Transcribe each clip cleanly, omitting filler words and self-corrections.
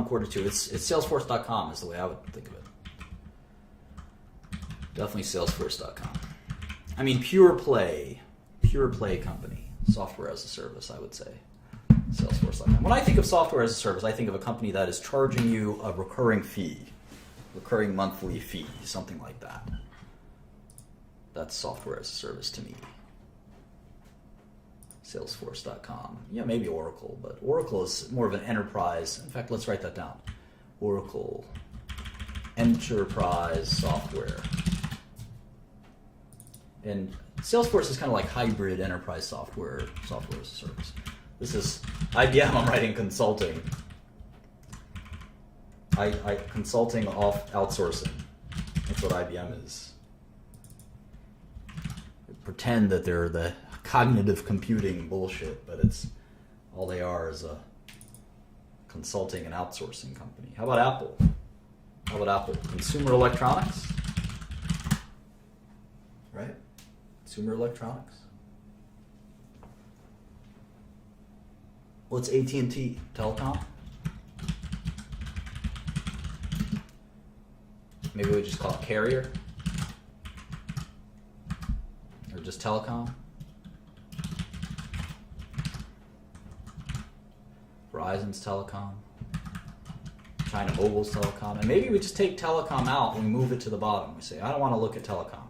quarter two. It's Salesforce.com is the way I would think of it. Definitely Salesforce.com. I mean, pure play company, software as a service, I would say. Salesforce.com. When I think of software as a service, I think of a company that is charging you a recurring monthly fee, something like that. That's software as a service to me. Salesforce.com. Yeah, maybe Oracle, but Oracle is more of an enterprise. In fact, let's write that down. Oracle Enterprise Software. And Salesforce is kind of like hybrid enterprise software as a service. This is IBM. I'm writing consulting. Consulting off outsourcing. That's what IBM is. Pretend that they're the cognitive computing bullshit, but it's all they are is a consulting and outsourcing company. How about Apple? Consumer electronics? Right? Consumer electronics? What's AT&T? Telecom? Maybe we just call it carrier? Or just telecom? Verizon's telecom. China Mobile's telecom. And maybe we just take telecom out and we move it to the bottom. We say, I don't want to look at telecom.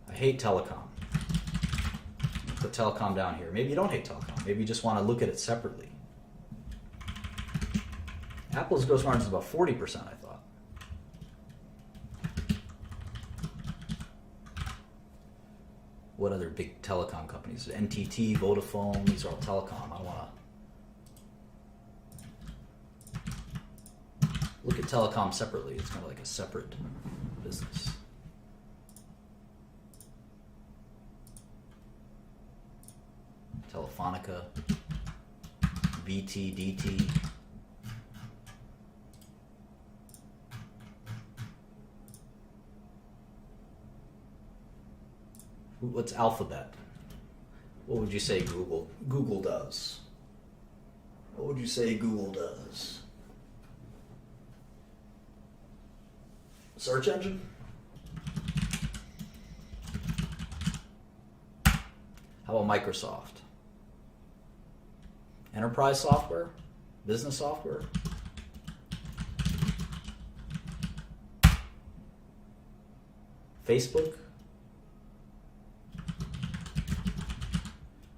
I hate telecom. Put telecom down here. Maybe you don't hate telecom. Maybe you just want to look at it separately. Apple's gross margin is about 40%, I thought. What other big telecom companies? NTT, Vodafone, these are all telecom. I don't want to look at telecom separately. It's kind of like a separate business. Telefonica, BT, DT. What's Alphabet? What would you say Google does? What would you say Google does? Search engine? How about Microsoft? Enterprise software? Business software? Facebook?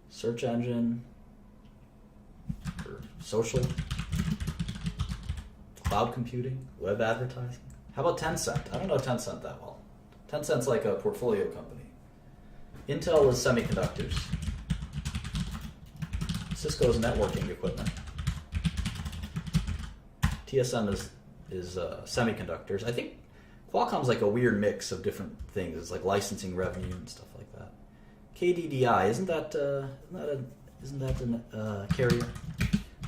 Search engine? Or social? Cloud computing? Web advertising? How about Tencent? I don't know Tencent that well. Tencent's like a portfolio company. Intel is semiconductors. Cisco's networking equipment. TSM is semiconductors. I think Qualcomm's like a weird mix of different things. It's like licensing revenue and stuff like that. KDDI, isn't that a carrier?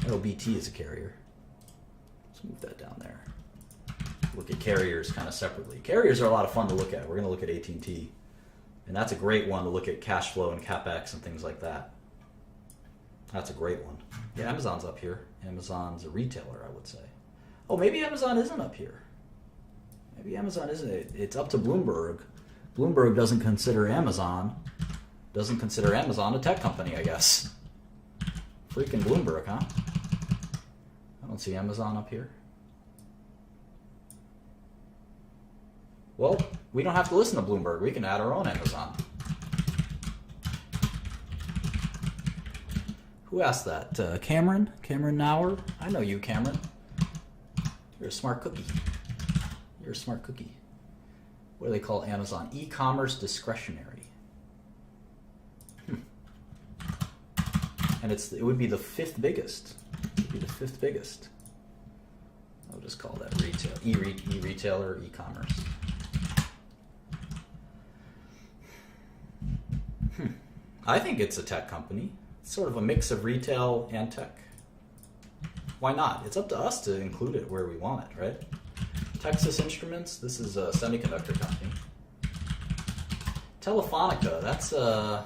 I know BT is a carrier. Let's move that down there. Look at carriers kind of separately. Carriers are a lot of fun to look at. We're going to look at AT&T. And that's a great one to look at cash flow and CapEx and things like that. That's a great one. Yeah, Amazon's up here. Amazon's a retailer, I would say. Oh, maybe Amazon isn't up here. Maybe Amazon isn't. It's up to Bloomberg. Bloomberg doesn't consider Amazon a tech company, I guess. Freaking Bloomberg, huh? I don't see Amazon up here. Well, we don't have to listen to Bloomberg. We can add our own Amazon. Who asked that? Cameron? Cameron Nauer? I know you, Cameron. You're a smart cookie. You're a smart cookie. What do they call Amazon? E-commerce discretionary. And it would be the fifth biggest. It would be the fifth biggest. I'll just call that retail. E-retailer, e-commerce. I think it's a tech company. It's sort of a mix of retail and tech. Why not? It's up to us to include it where we want it, right? Texas Instruments, this is a semiconductor company. Telefonica, that's a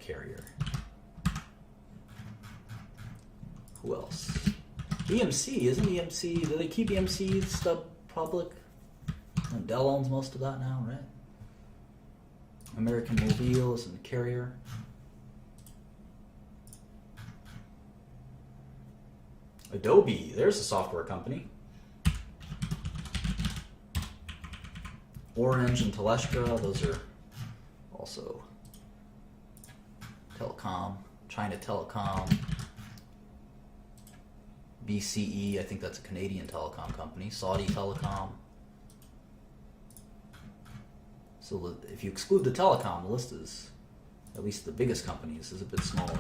carrier. Who else? EMC, isn't EMC, do they keep EMC stuff public? And Dell owns most of that now, right? American Mobile is a carrier. Adobe, there's a software company. Orange and Telestra, those are also telecom. China Telecom. BCE, I think that's a Canadian telecom company. Saudi Telecom. So if you exclude the telecom, the list is, at least the biggest companies, is a bit smaller.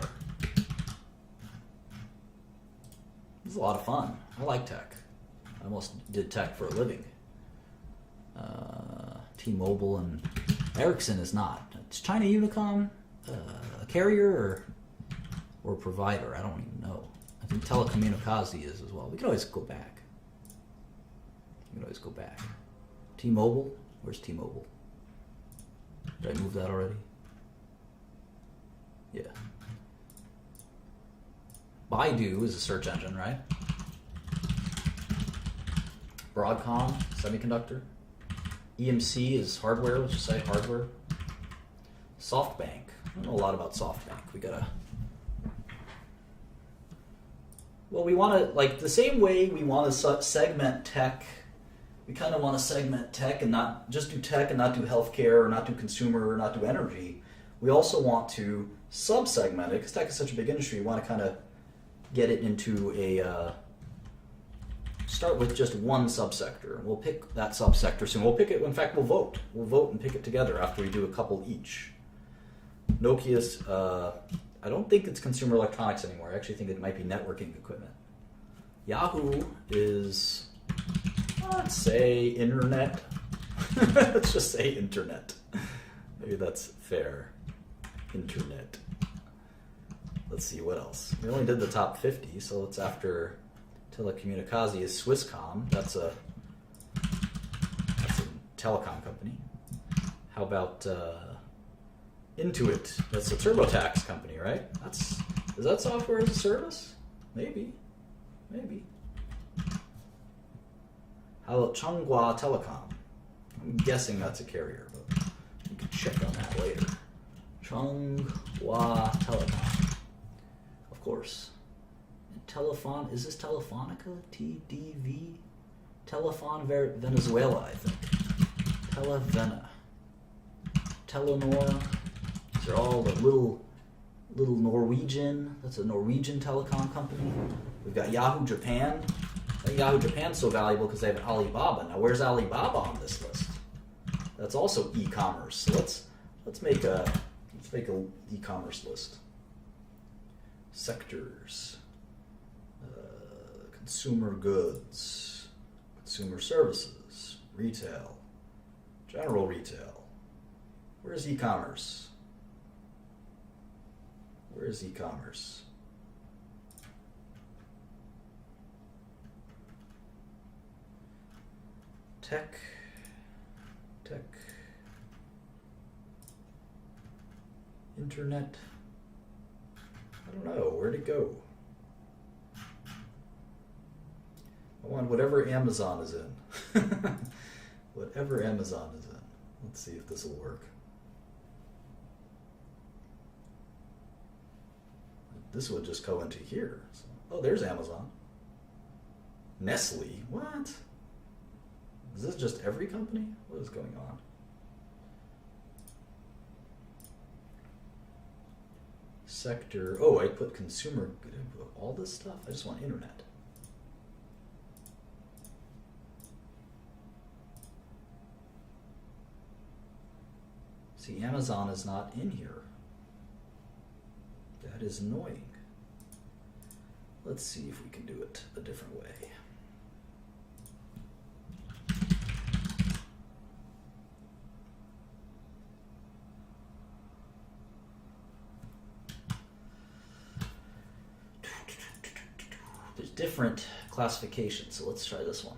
It's a lot of fun. I like tech. I almost did tech for a living. T-Mobile and Ericsson is not. It's China Unicom a carrier or a provider? I don't even know. I think Telecommunicazi is as well. We can always go back. T-Mobile? Where's T-Mobile? Did I move that already? Yeah. Baidu is a search engine, right? Broadcom, semiconductor. EMC is hardware, let's just say hardware. SoftBank. I don't know a lot about SoftBank. We want to, like, the same way we want to segment tech, we kind of want to segment tech and not just do tech and not do healthcare or not do consumer or not do energy. We also want to sub-segment it, because tech is such a big industry, we want to kind of get it into a, start with just one subsector. We'll pick that subsector soon. We'll pick it, in fact, we'll vote. We'll vote and pick it together after we do a couple each. Nokia's, I don't think it's consumer electronics anymore. I actually think it might be networking equipment. Yahoo is, let's say, internet. Let's just say internet. Maybe that's fair. Internet. Let's see, what else? We only did the top 50, so it's after Telecommunicazi is Swisscom. That's a telecom company. How about Intuit? That's a TurboTax company, right? Is that software as a service? Maybe. How about Changhua Telecom? I'm guessing that's a carrier, but we can check on that later. Changhua Telecom, of course. And is this Telefonica? TDV? Telefon Venezuela, I think. Televena. Telenor. These are all the little Norwegian. That's a Norwegian telecom company. We've got Yahoo Japan. I think Yahoo Japan's so valuable because they have Alibaba. Now, where's Alibaba on this list? That's also e-commerce. So let's make a e-commerce list. Sectors. Consumer goods, consumer services, retail, general retail. Where's e-commerce? Tech, internet. I don't know, where'd it go? I want whatever Amazon is in. Whatever Amazon is in. Let's see if this will work. This would just go into here. So, oh, there's Amazon. Nestle. What? Is this just every company? What is going on? Sector. Oh, I put consumer. All this stuff? I just want internet. See, Amazon is not in here. That is annoying. Let's see if we can do it a different way. There's different classifications, so let's try this one.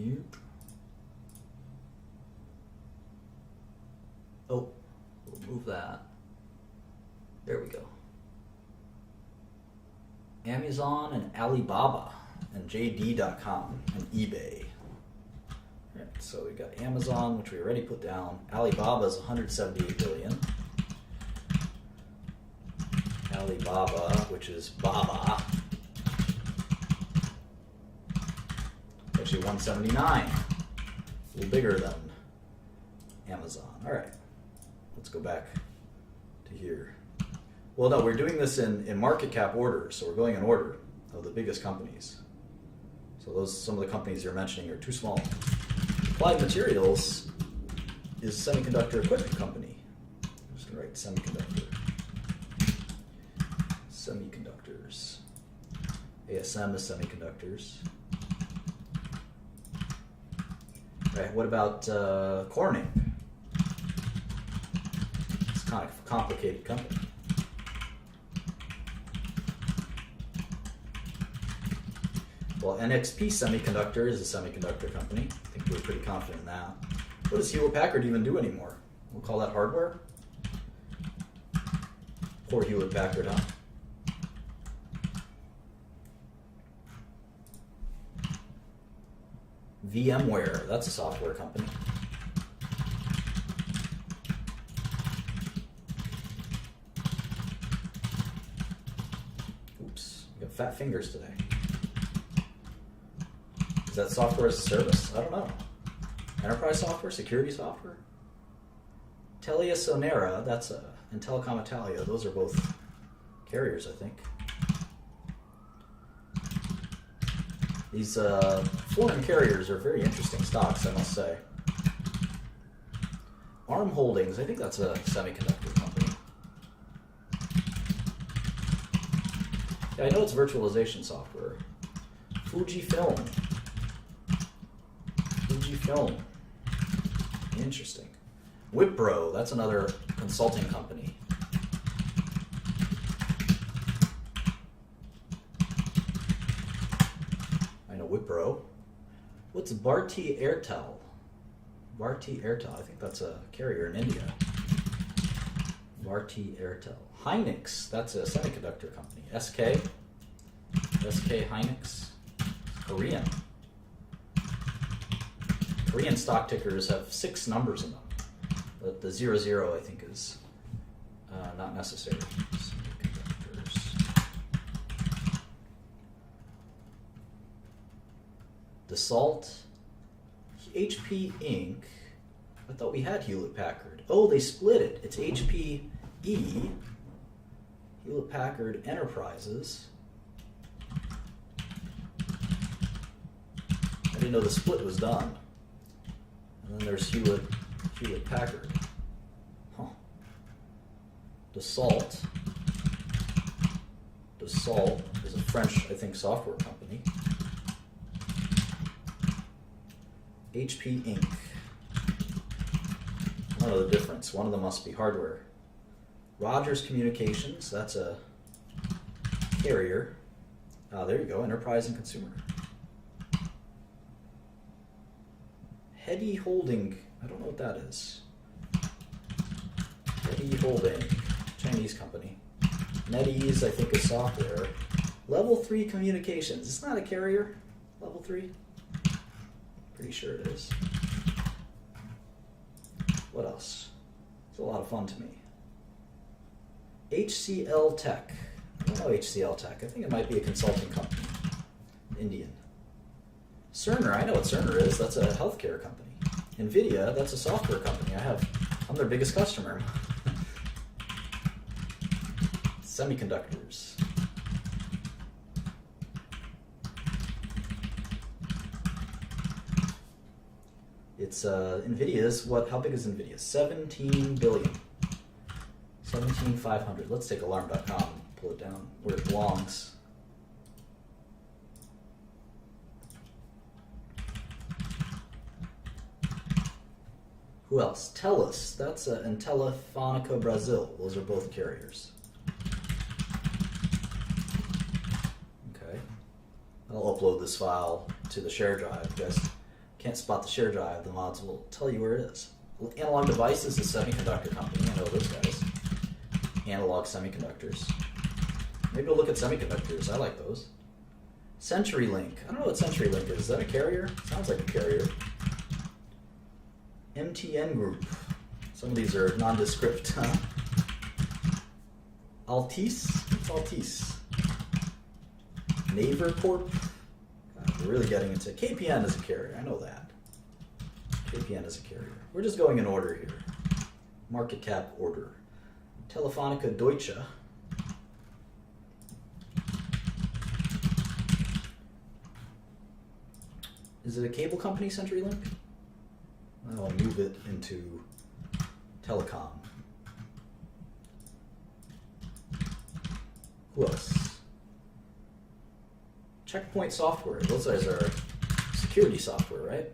Unmute. Oh, we'll move that. There we go. Amazon and Alibaba and JD.com and eBay. Right, so we got Amazon, which we already put down. Alibaba is 178 billion. Alibaba, which is Baba, actually 179. A little bigger than Amazon. All right, let's go back to here. Well, no, we're doing this in market cap order, so we're going in order of the biggest companies. So those, some of the companies you're mentioning are too small. Applied Materials is a semiconductor equipment company. I'm just going to write semiconductor. Semiconductors. ASM is semiconductors. Right, what about Corning? It's kind of a complicated company. Well, NXP Semiconductor is a semiconductor company. I think we're pretty confident in that. What does Hewlett Packard even do anymore? We'll call that hardware? Poor Hewlett Packard, huh? VMware, that's a software company. Oops, we got fat fingers today. Is that software as a service? I don't know. Enterprise software, security software? Telia Sonera, that's and Telecom Italia, those are both carriers, I think. These foreign carriers are very interesting stocks, I must say. ARM Holdings, I think that's a semiconductor company. Yeah, I know it's virtualization software. Fujifilm. Fujifilm. Interesting. Wipro, that's another consulting company. Wipro. What's Bharti Airtel? Bharti Airtel, I think that's a carrier in India. Bharti Airtel. Hynix, that's a semiconductor company. SK Hynix, Korean. Korean stock tickers have 6 numbers in them. But the 00 I think is not necessary. Dassault, HP Inc. I thought we had Hewlett Packard. Oh, they split it. It's HPE, Hewlett Packard Enterprises. I didn't know the split was done. And then there's Hewlett Packard. Huh. Dassault is a French, I think, software company. HP Inc. I don't know the difference. One of them must be hardware. Rogers Communications, that's a carrier. There you go, enterprise and consumer. Heady Holding, I don't know what that is. Heady Holding, Chinese company. NetEase, I think, is software. Level 3 Communications, it's not a carrier, Level 3? Pretty sure it is. What else? It's a lot of fun to me. HCL Tech. I don't know HCL Tech. I think it might be a consulting company. Indian. Cerner. I know what Cerner is. That's a healthcare company. NVIDIA. That's a software company. I'm their biggest customer. Semiconductors. It's NVIDIA's, how big is NVIDIA? 17 billion. 17,500. Let's take alarm.com and pull it down where it belongs. Who else? TELUS. That's and Telefónica Brazil. Those are both carriers. Okay. I'll upload this file to the share drive. You guys Can't spot the share drive, the mods will tell you where it is. Analog Devices is a semiconductor company. I know those guys. Analog Semiconductors. Maybe we'll look at semiconductors. I like those. CenturyLink. I don't know what CenturyLink is. Is that a carrier? Sounds like a carrier. MTN Group. Some of these are nondescript. Altice? What's Altice? Naver Corp? God, we're really getting into... KPN is a carrier. I know that. KPN is a carrier. We're just going in order here. Market cap order. Telefonica Deutsche. Is it a cable company, CenturyLink? I'll move it into telecom. Who else? Checkpoint Software. Those guys are security software, right?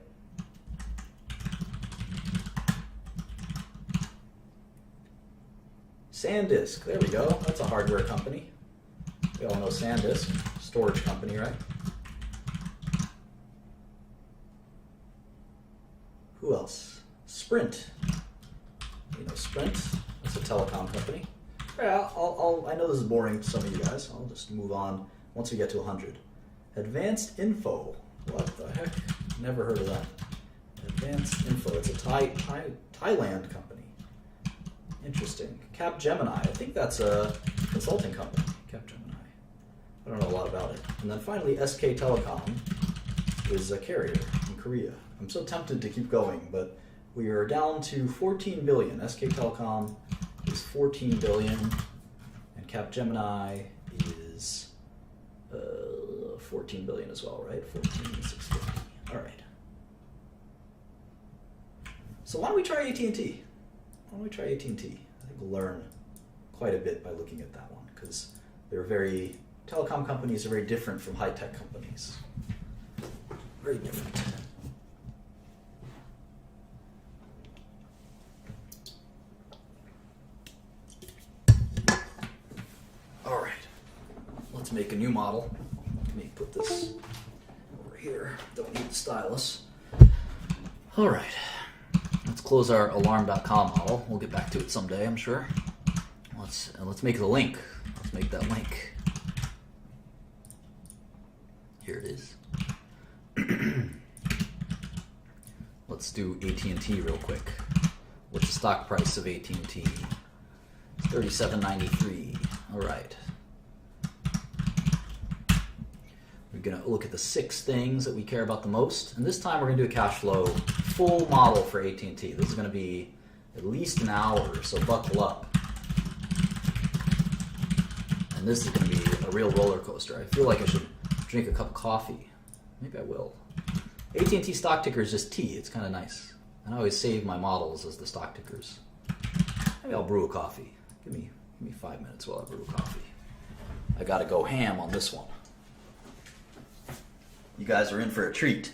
SanDisk. There we go. That's a hardware company. We all know SanDisk. Storage company, right? Who else? Sprint. You know Sprint? That's a telecom company. Yeah, I know this is boring to some of you guys. I'll just move on once we get to 100. Advanced Info. What the heck? Never heard of that. Advanced Info. It's a Thailand company. Interesting. Capgemini. I think that's a consulting company. Capgemini. I don't know a lot about it. And then finally, SK Telecom is a carrier in Korea. I'm so tempted to keep going, but we are down to 14 billion. SK Telecom is 14 billion, and Capgemini is 14 billion as well, right? 14,650. All right. So why don't we try AT&T? Why don't we try AT&T? I think we'll learn quite a bit by looking at that one, because telecom companies are very different from high-tech companies. Very different. All right, let's make a new model. Let me put this over here. Don't need the stylus. All right, let's close our alarm.com model. We'll get back to it someday, I'm sure. Let's make the link. Let's make that link. Here it is. Let's do AT&T real quick. What's the stock price of AT&T? It's $37.93. All right. We're going to look at the 6 things that we care about the most. And this time we're going to do a cash flow full model for AT&T. This is going to be at least an hour, so buckle up. And this is going to be a real roller coaster. I feel like I should drink a cup of coffee. Maybe I will. AT&T stock ticker is just T. It's kind of nice. And I always save my models as the stock tickers. Maybe I'll brew a coffee. Give me 5 minutes while I brew a coffee. I got to go ham on this one. You guys are in for a treat.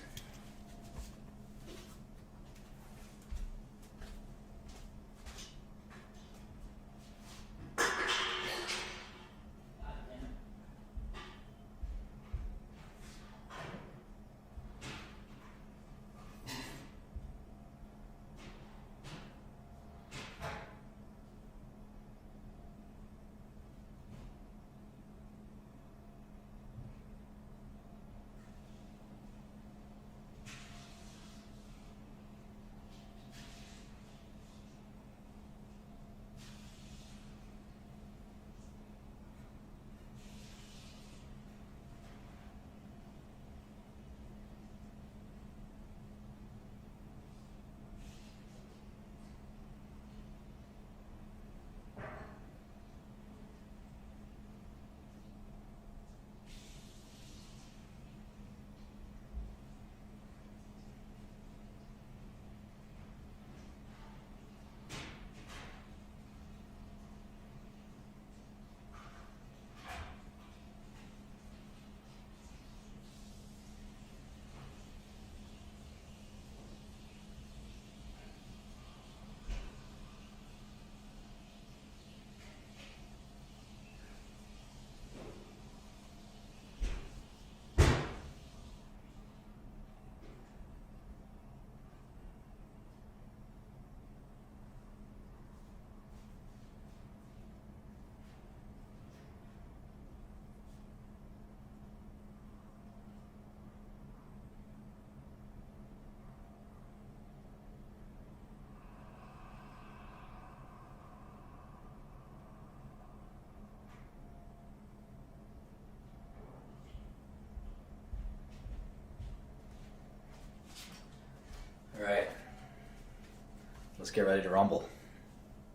Let's get ready to rumble.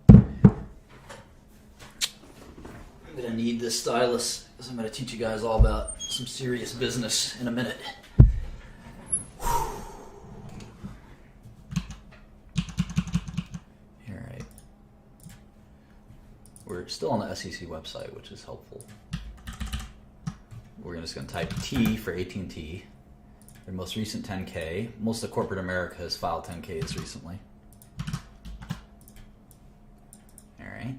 I'm gonna need this stylus because I'm gonna teach you guys all about some serious business in a minute. Alright. We're still on the SEC website, which is helpful. We're just gonna type T for AT&T. Their most recent 10K. Most of corporate America has filed 10Ks recently. Alright.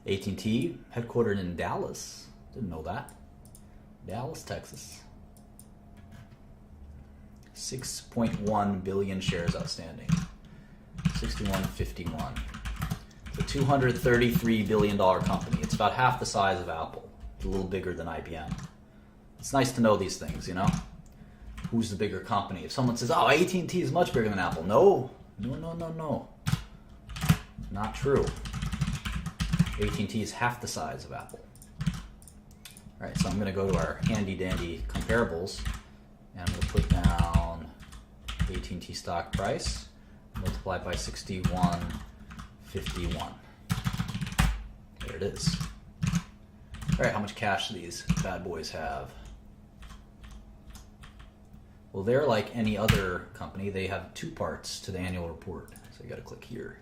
AT&T, headquartered in Dallas. Didn't know that. Dallas, Texas. 6.1 billion shares outstanding. 61.51. It's a $233 billion company. It's about half the size of Apple. It's a little bigger than IBM. It's nice to know these things, you know? Who's the bigger company? If someone says, oh, AT&T is much bigger than Apple. No. No. Not true. AT&T is half the size of Apple. All right, so I'm going to go to our handy-dandy comparables, and I'm going to put down AT&T stock price, multiplied by 61.51. There it is. All right, how much cash do these bad boys have? Well, they're like any other company. They have two parts to the annual report. So you got to click here.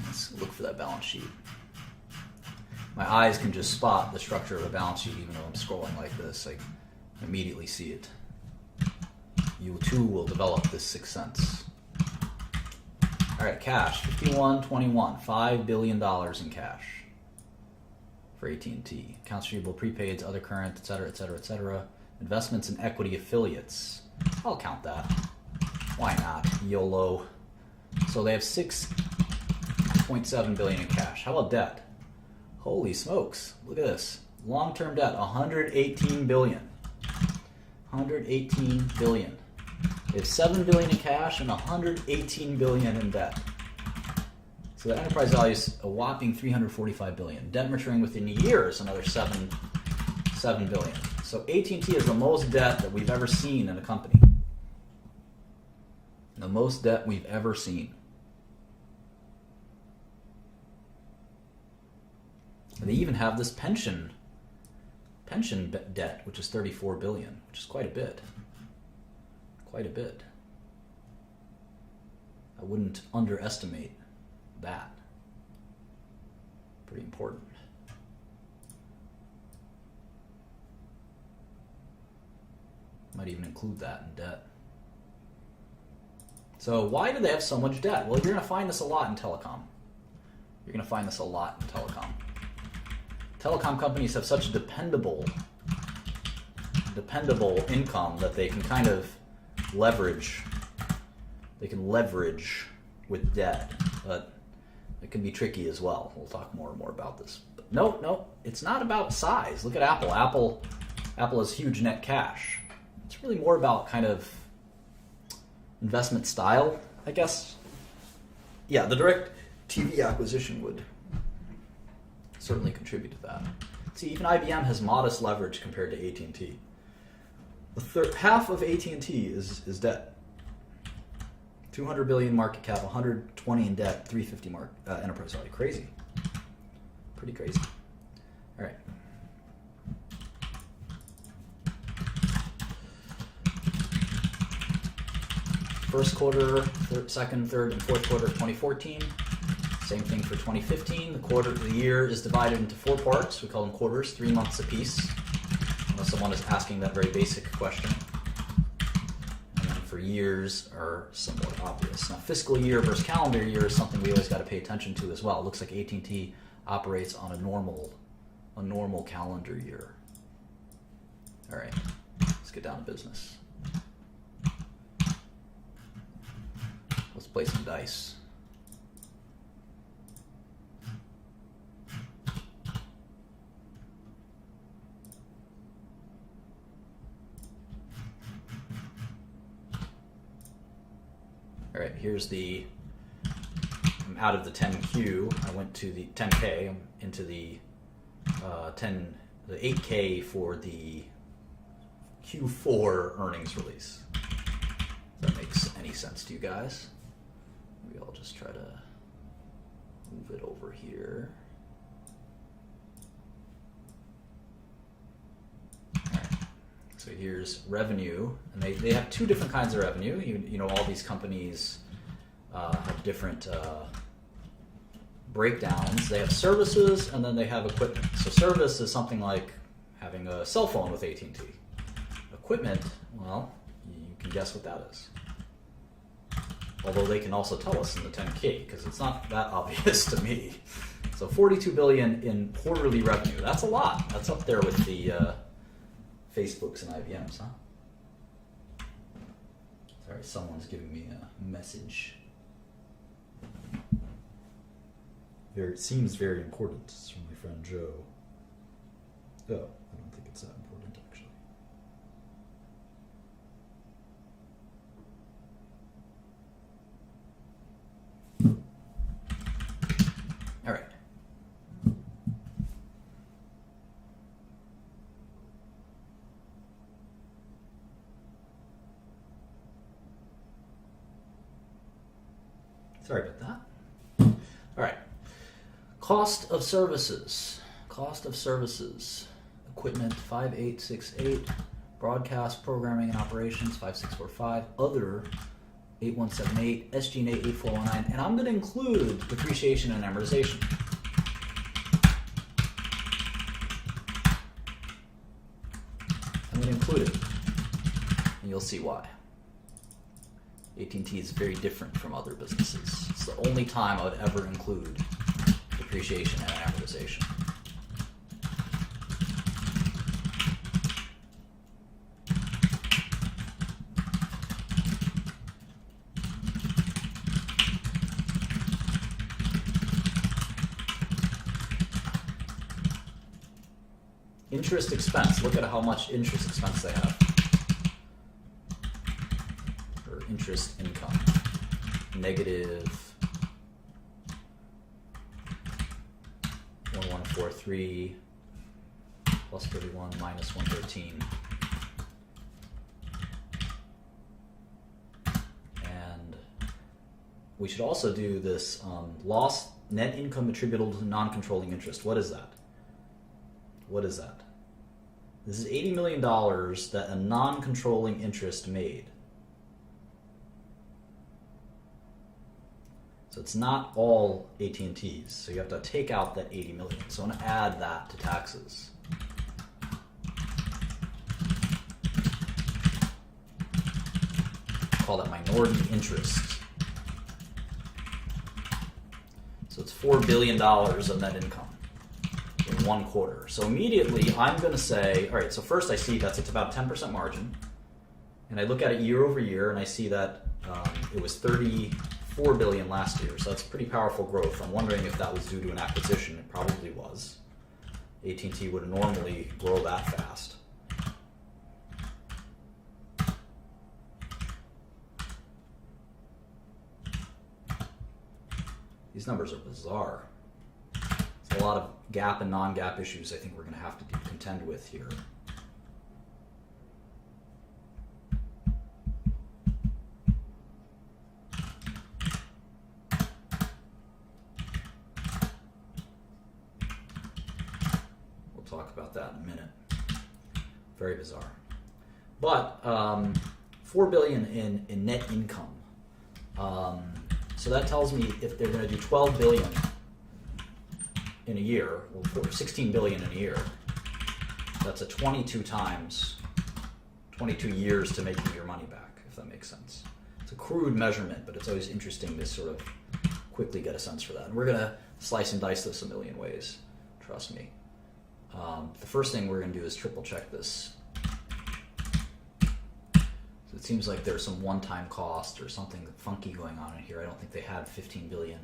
Let's look for that balance sheet. My eyes can just spot the structure of a balance sheet even though I'm scrolling like this. I immediately see it. You too will develop this sixth sense. All right, cash, 51.21, $5 billion in cash for AT&T. Accounts receivable, prepaids, other current, etc., etc., etc. Investments in equity affiliates. I'll count that. Why not? YOLO. So they have $6.7 billion in cash. How about debt? Holy smokes! Look at this. Long-term debt, $118 billion. $118 billion. They have $7 billion in cash and $118 billion in debt. So the enterprise value is a whopping $345 billion. Debt maturing within a year is another $7 billion. So AT&T is the most debt that we've ever seen in a company. The most debt we've ever seen. And they even have this pension debt, which is $34 billion, which is quite a bit. Quite a bit. I wouldn't underestimate that. Pretty important. Might even include that in debt. So why do they have so much debt? Well, you're going to find this a lot in telecom. You're going to find this a lot in telecom. Telecom companies have such dependable income that they can kind of leverage. They can leverage with debt, but it can be tricky as well. We'll talk more and more about this. But no, it's not about size. Look at Apple. Apple has huge net cash. It's really more about kind of investment style, I guess. Yeah, the direct TV acquisition would certainly contribute to that. See, even IBM has modest leverage compared to AT&T. Half of AT&T is debt. 200 billion market cap, 120 in debt, 350 enterprise value. Crazy. Pretty crazy. All right. First quarter, second, third, and fourth quarter of 2014. Same thing for 2015. The year is divided into 4 parts. We call them quarters, 3 months apiece. Unless someone is asking that very basic question. And then for years are somewhat obvious. Now, fiscal year versus calendar year is something we always got to pay attention to as well. It looks like AT&T operates on a normal calendar year. All right, let's get down to business. Let's play some dice. All right, here's I'm out of the 10Q. I went to the 10K. I'm into the 8K for the Q4 earnings release. If that makes any sense to you guys. Maybe I'll just try to move it over here. So here's revenue, and they have two different kinds of revenue. You know, all these companies have different breakdowns. They have services, and then they have equipment. So service is something like having a cell phone with AT&T. Equipment, well, you can guess what that is. Although they can also tell us in the 10K, because it's not that obvious to me. So 42 billion in quarterly revenue. That's a lot. That's up there with the Facebooks and IBMs, huh? Sorry, someone's giving me a message. It seems very important. It's from my friend Joe. Oh, I don't think it's that important, actually. All right. Sorry about that. All right. Cost of services. Cost of services. Equipment 5868. Broadcast programming and operations 5645. Other 8178. SG&A 8419. And I'm going to include depreciation and amortization. I'm going to include it. And you'll see why. AT&T is very different from other businesses. It's the only time I would ever include depreciation and amortization. Interest expense. Look at how much interest expense they have. Interest income, negative 1143 plus 31 minus 113, and we should also do this loss net income attributable to non-controlling interest. What is that? What is that? This is $80 million that a non-controlling interest made. So it's not all AT&T's, so you have to take out that 80 million. So I'm going to add that to taxes. Call that minority interest. So it's $4 billion of net income in one quarter. So immediately I'm going to say, all right, so first I see it's about a 10% margin. And I look at it year over year and I see that it was 34 billion last year, so that's pretty powerful growth. I'm wondering if that was due to an acquisition. It probably was. AT&T would normally grow that fast. These numbers are bizarre. There's a lot of GAAP and non-GAAP issues I think we're going to have to contend with here. Talk about that in a minute. Very bizarre. But $4 billion in net income. So that tells me if they're going to do $12 billion in a year, well, $16 billion in a year, that's a 22 years to making your money back, if that makes sense. It's a crude measurement, but it's always interesting to sort of quickly get a sense for that. And we're going to slice and dice this a million ways, trust me. The first thing we're going to do is triple check this. So it seems like there's some one-time cost or something funky going on in here. I don't think they had 15 billion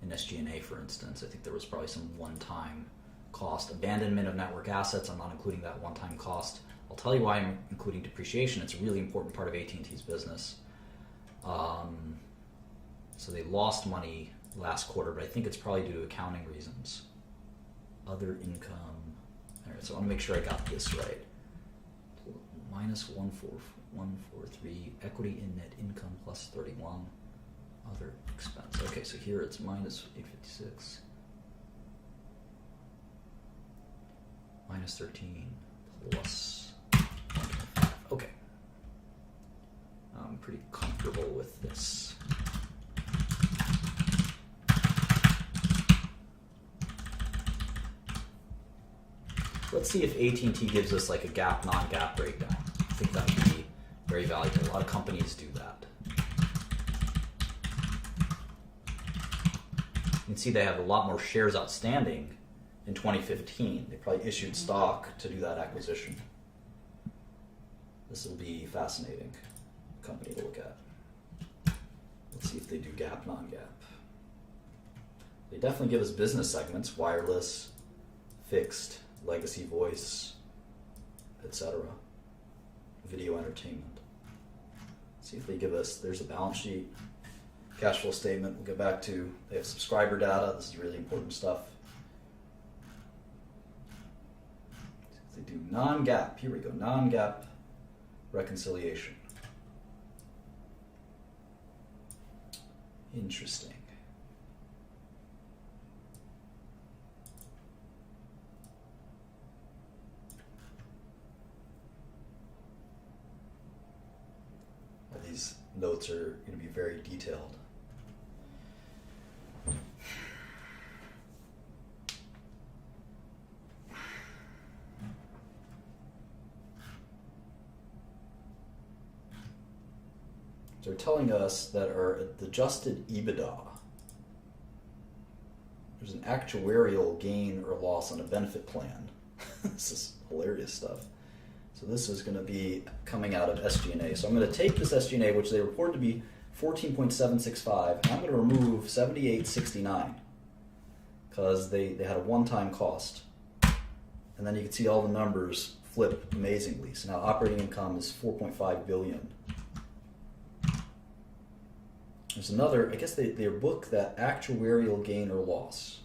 in SG&A, for instance. I think there was probably some one-time cost. Abandonment of network assets, I'm not including that one-time cost. I'll tell you why I'm including depreciation. It's a really important part of AT&T's business. So they lost money last quarter, but I think it's probably due to accounting reasons. Other income. All right, so I want to make sure I got this right. minus 14143, equity in net income plus 31, other expense. Okay, so here it's minus 856, minus 13, plus 125. Okay. I'm pretty comfortable with this. Let's see if AT&T gives us like a GAAP, non-GAAP breakdown. I think that would be very valuable. A lot of companies do that. You can see they have a lot more shares outstanding in 2015. They probably issued stock to do that acquisition. This will be fascinating company to look at. Let's see if they do GAAP, non-GAAP. They definitely give us business segments, wireless, fixed, legacy voice, etc. Video entertainment. See if they give us, there's a balance sheet, cash flow statement. We'll get back to, they have subscriber data. This is really important stuff. They do non-GAAP. Here we go, non-GAAP reconciliation. Interesting. These notes are going to be very detailed. So they're telling us that our adjusted EBITDA, there's an actuarial gain or loss on a benefit plan. This is hilarious stuff. So this is going to be coming out of SG&A. So I'm going to take this SG&A, which they reported to be 14.765, and I'm going to remove 7869 because they had a one-time cost. And then you can see all the numbers flip amazingly. So now operating income is 4.5 billion. There's another, I guess they book that actuarial gain or loss.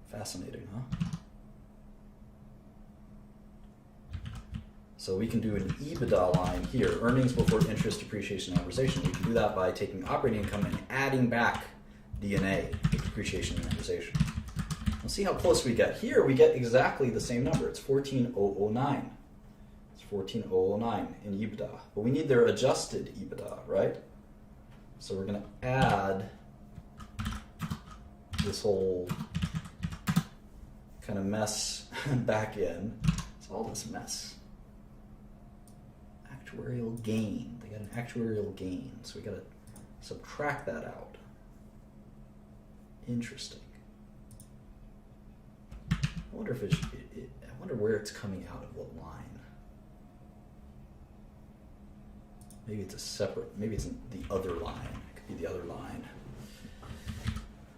Fascinating, huh? So we can do an EBITDA line here, earnings before interest, depreciation, and amortization. We can do that by taking operating income and adding back D&A, depreciation and amortization. We'll see how close we get. Here we get exactly the same number. It's 14,009. It's 14,009 in EBITDA. But we need their adjusted EBITDA, right? So we're going to add this whole kind of mess back in. It's all this mess. Actuarial gain. They got an actuarial gain, so we got to subtract that out. Interesting. I wonder if I wonder where it's coming out of what line. Maybe it's a separate. Maybe it's in the other line. It could be the other line.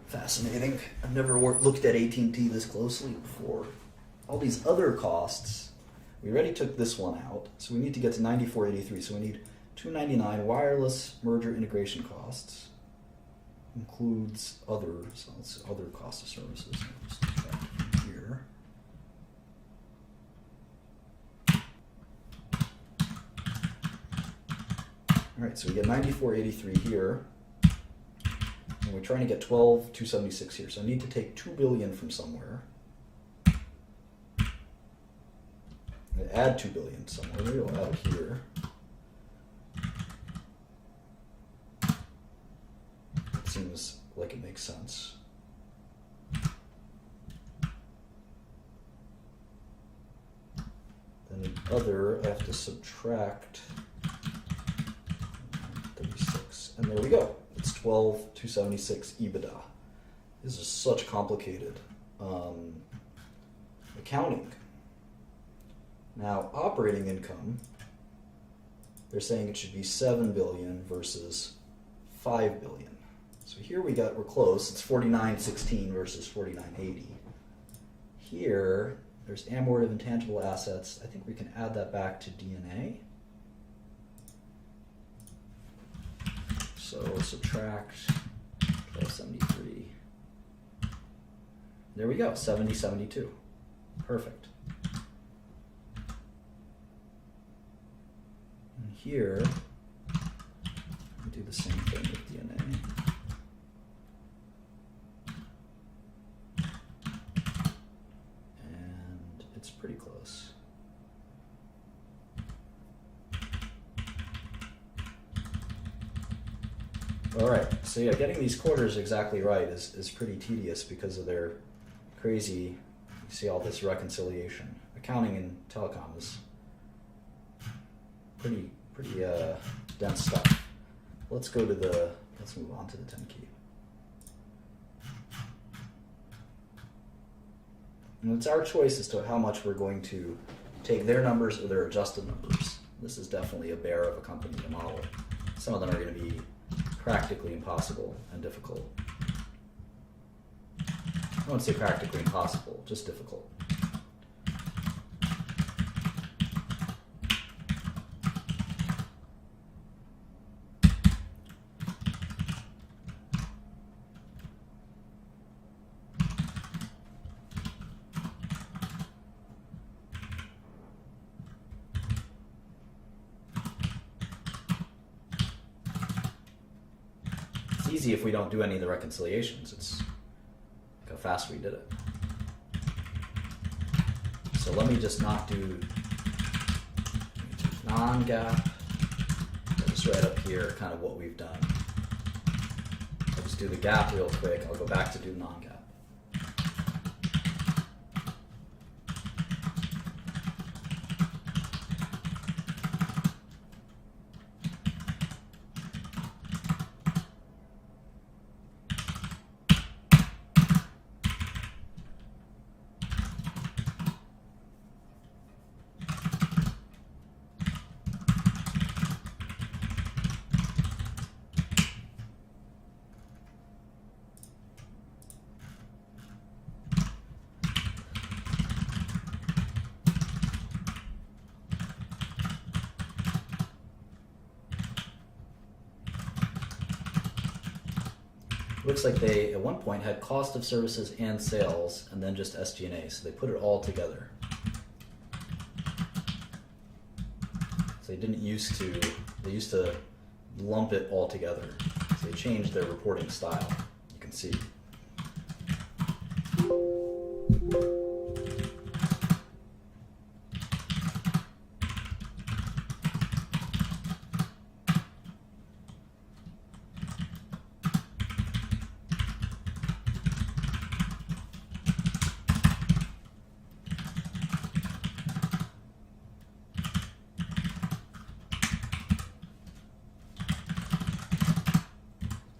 Fascinating. I've never looked at AT&T this closely before. All these other costs. We already took this one out, so we need to get to 9483. So we need 299 wireless merger integration costs. Includes other, so let's other cost of services. Just subtract from here. All right, so we get 9483 here, and we're trying to get 12,276 here. So I need to take 2 billion from somewhere. Add 2 billion somewhere. Maybe we'll add it here. It seems like it makes sense. Then the other, I have to subtract 36. And there we go. It's 12,276 EBITDA. This is such complicated accounting. Now, operating income, they're saying it should be 7 billion versus 5 billion. So here we're close. It's 4916 versus 4980. Here, there's amort of intangible assets. I think we can add that back to D&A. So subtract 1273. There we go, 7072. Perfect. here, we do the same thing with DNA. And it's pretty close. All right, so yeah, getting these quarters exactly right is pretty tedious because of their crazy, you see all this reconciliation. Accounting in telecom is pretty dense stuff. Let's move on to the 10 key. And it's our choice as to how much we're going to take their numbers or their adjusted numbers. This is definitely a bear of a company to model. Some of them are going to be practically impossible and difficult. I won't say practically impossible, just difficult. Easy if we don't do any of the reconciliations. It's like how fast we did it. So let me just not do non-GAAP. I'll just write up here kind of what we've done. I'll just do the GAAP real quick. I'll go back to do non-GAAP. Looks like they, at one point, had cost of services and sales, and then just SG&A, so they put it all together. So they used to lump it all together. So they changed their reporting style, you can see.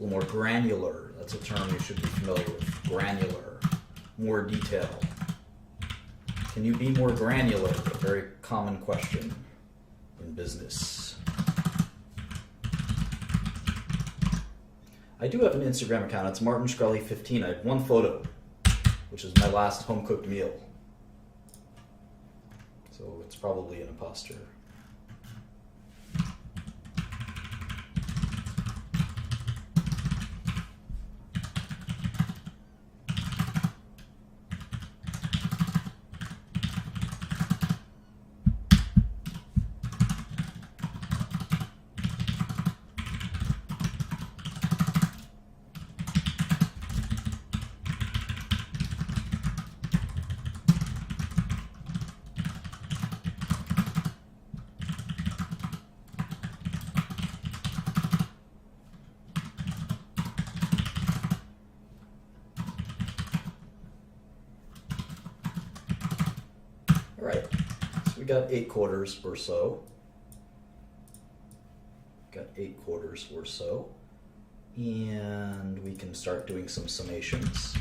More granular, that's a term you should be familiar with. Granular, more detail. Can you be more granular? A very common question in business. I do have an Instagram account. It's Martin Shkreli 15. I have one photo, which is my last home cooked meal. So it's probably an imposter. All right, so we got 8 quarters or so. And we can start doing some summations.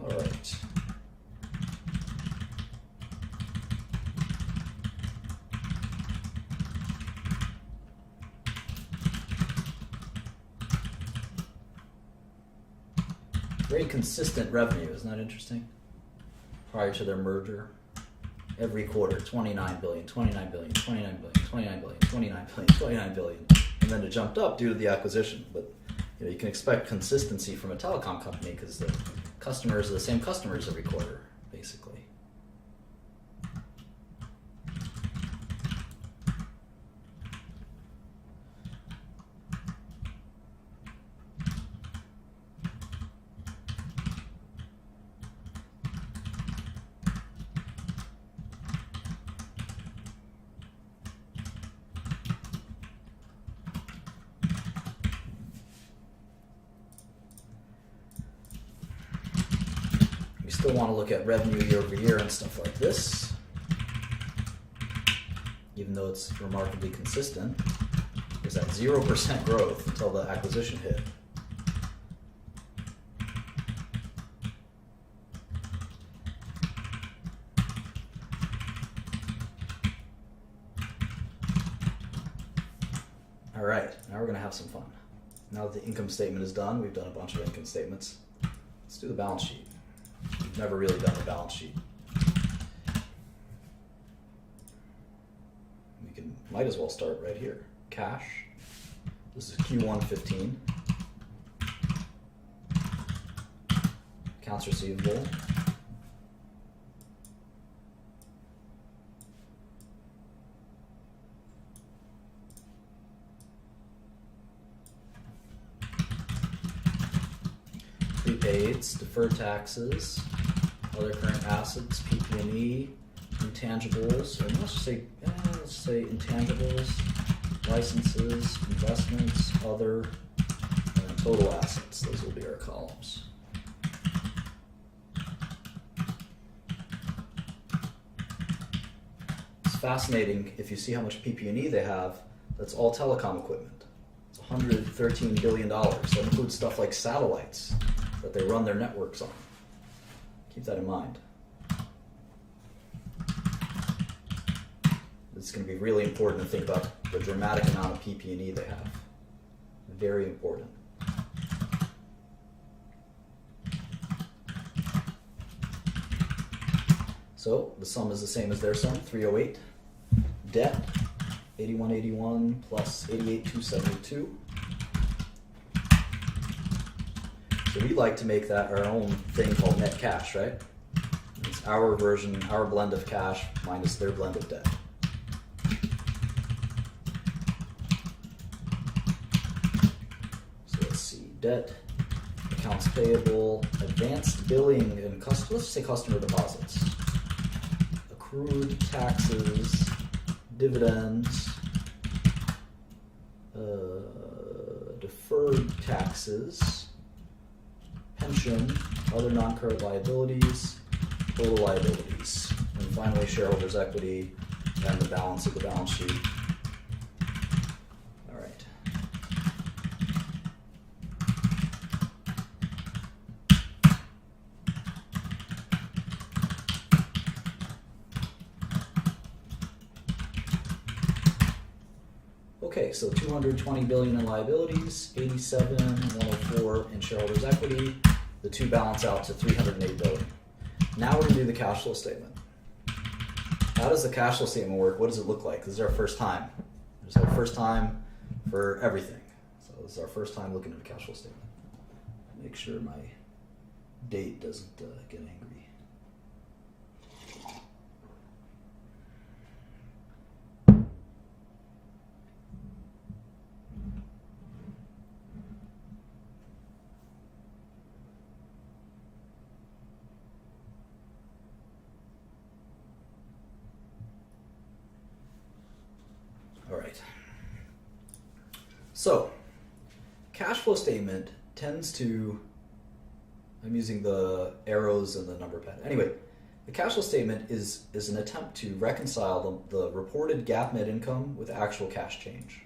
All right. Very consistent revenue, isn't that interesting? prior to their merger. Every quarter, 29 billion, 29 billion, 29 billion, 29 billion, 29 billion, 29 billion. And then it jumped up due to the acquisition. But you can expect consistency from a telecom company because the customers are the same customers every quarter, basically. Still want to look at revenue year over year and stuff like this, even though it's remarkably consistent. There's that 0% growth until the acquisition hit. All right, now we're going to have some fun. Now that the income statement is done, we've done a bunch of income statements. Let's do the balance sheet. We've never really done a balance sheet. Might as well start right here. Cash. This is Q1 15. Accounts receivable. Prepaids, deferred taxes, other current assets, PP&E, intangibles, or let's say intangibles, licenses, investments, other, and then total assets. Those will be our columns. It's fascinating if you see how much PP&E they have. That's all telecom equipment. It's $113 billion. That includes stuff like satellites that they run their networks on. Keep that in mind. It's going to be really important to think about the dramatic amount of PP&E they have. Very important. So the sum is the same as their sum, 308. Debt, 8181 plus 88272. So we like to make that our own thing called net cash, right? It's our version, our blend of cash minus their blend of debt. So let's see, debt, accounts payable, advanced billing, and let's just say customer deposits, accrued taxes, dividends, deferred taxes, pension, other non-current liabilities, total liabilities, and finally shareholders' equity and the balance of the balance sheet. All right. Okay, so 220 billion in liabilities, 87, 104 in shareholders' equity. The two balance out to 308 billion. Now we're going to do the cash flow statement. How does the cash flow statement work? What does it look like? This is our first time. This is our first time for everything. So this is our first time looking at a cash flow statement. Make sure my date doesn't get angry. All right. So, cash flow statement tends to, I'm using the arrows and the number pad. Anyway, the cash flow statement is an attempt to reconcile the reported GAAP net income with actual cash change.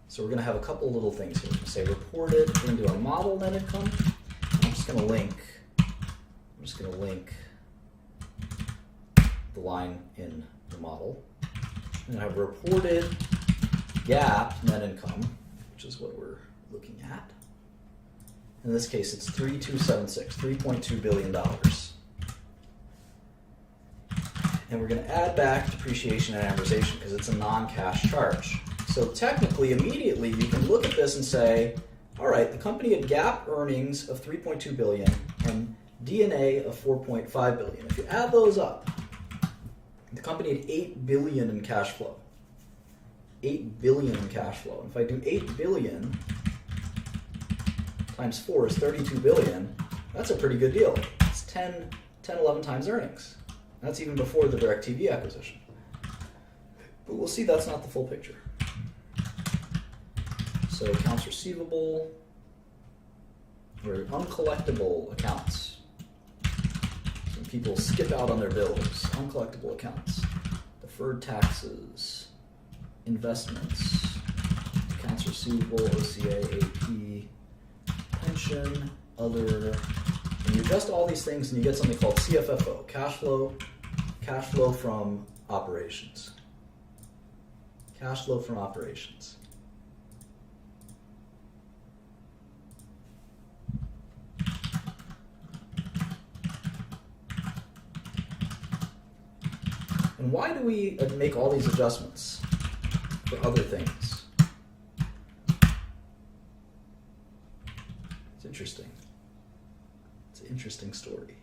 So we're going to have a couple little things here. We're going to say reported, we're going to do our model net income. I'm just going to link the line in the model. And I have reported GAAP net income, which is what we're looking at. In this case, it's $3.276, $3.2 billion. and we're going to add back depreciation and amortization because it's a non-cash charge. So technically, immediately, you can look at this and say, all right, the company had GAAP earnings of $3.2 billion and D&A of $4.5 billion. If you add those up, the company had $8 billion in cash flow. $8 billion in cash flow. And if I do $8 billion times 4 is $32 billion, that's a pretty good deal. It's 10, 11 times earnings. That's even before the DirecTV acquisition. But we'll see that's not the full picture. So accounts receivable, or uncollectible accounts. Some people skip out on their bills. Uncollectible accounts, deferred taxes, investments, accounts receivable, OCA, AP, pension, other. And you adjust all these things and you get something called CFFO, cash flow from operations. Cash flow from operations. And why do we make all these adjustments for other things? It's interesting. It's an interesting story.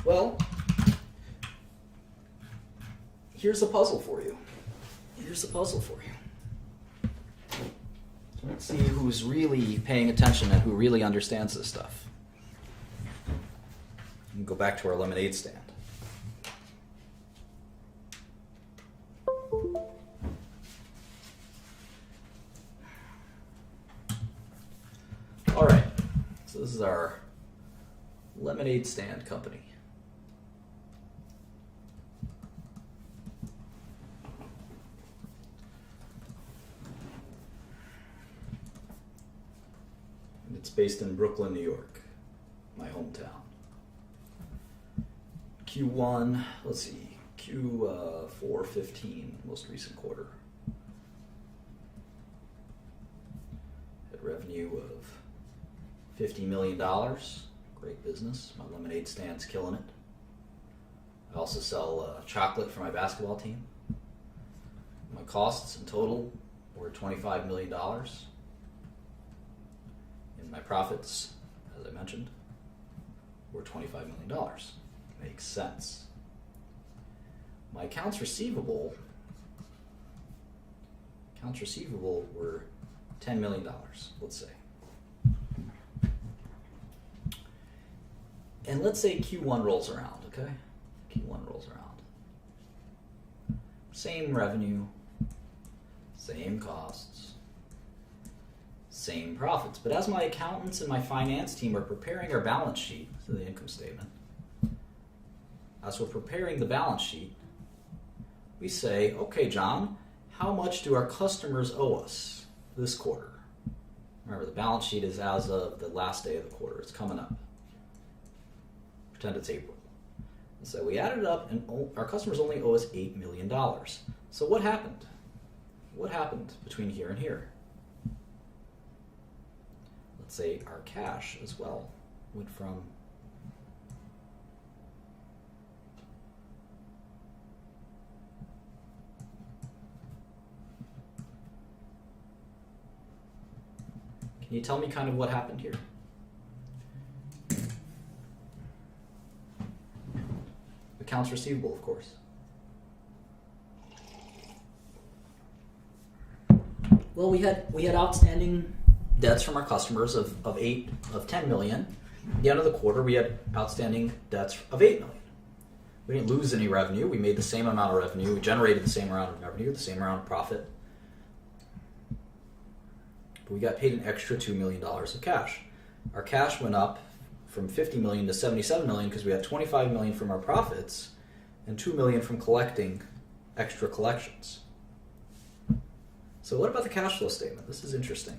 Well, here's a puzzle for you. Here's a puzzle for you. So let's see who's really paying attention and who really understands this stuff. And go back to our lemonade stand. All right, so this is our lemonade stand company. And it's based in Brooklyn, New York, my hometown. Q1, let's see, Q4 15, most recent quarter. Had revenue of $50 million. Great business. My lemonade stand's killing it. I also sell chocolate for my basketball team. My costs in total were $25 million. And my profits, as I mentioned, were $25 million. Makes sense. My accounts receivable were $10 million, let's say. And let's say Q1 rolls around, okay? Q1 rolls around. Same revenue, same costs, same profits. But as my accountants and my finance team are preparing our balance sheet, so the income statement, as we're preparing the balance sheet, we say, okay, John, how much do our customers owe us this quarter? Remember, the balance sheet is as of the last day of the quarter. It's coming up. Pretend it's April. And so we added it up, and our customers only owe us $8 million. So what happened? What happened between here and here? Let's say our cash as well went from Can you tell me kind of what happened here? Accounts receivable, of course. Well, we had outstanding debts from our customers of 10 million. At the end of the quarter, we had outstanding debts of 8 million. We didn't lose any revenue. We made the same amount of revenue. We generated the same amount of revenue, the same amount of profit. But we got paid an extra $2 million of cash. Our cash went up from 50 million to 77 million because we had 25 million from our profits and 2 million from collecting extra collections. So what about the cash flow statement? This is interesting.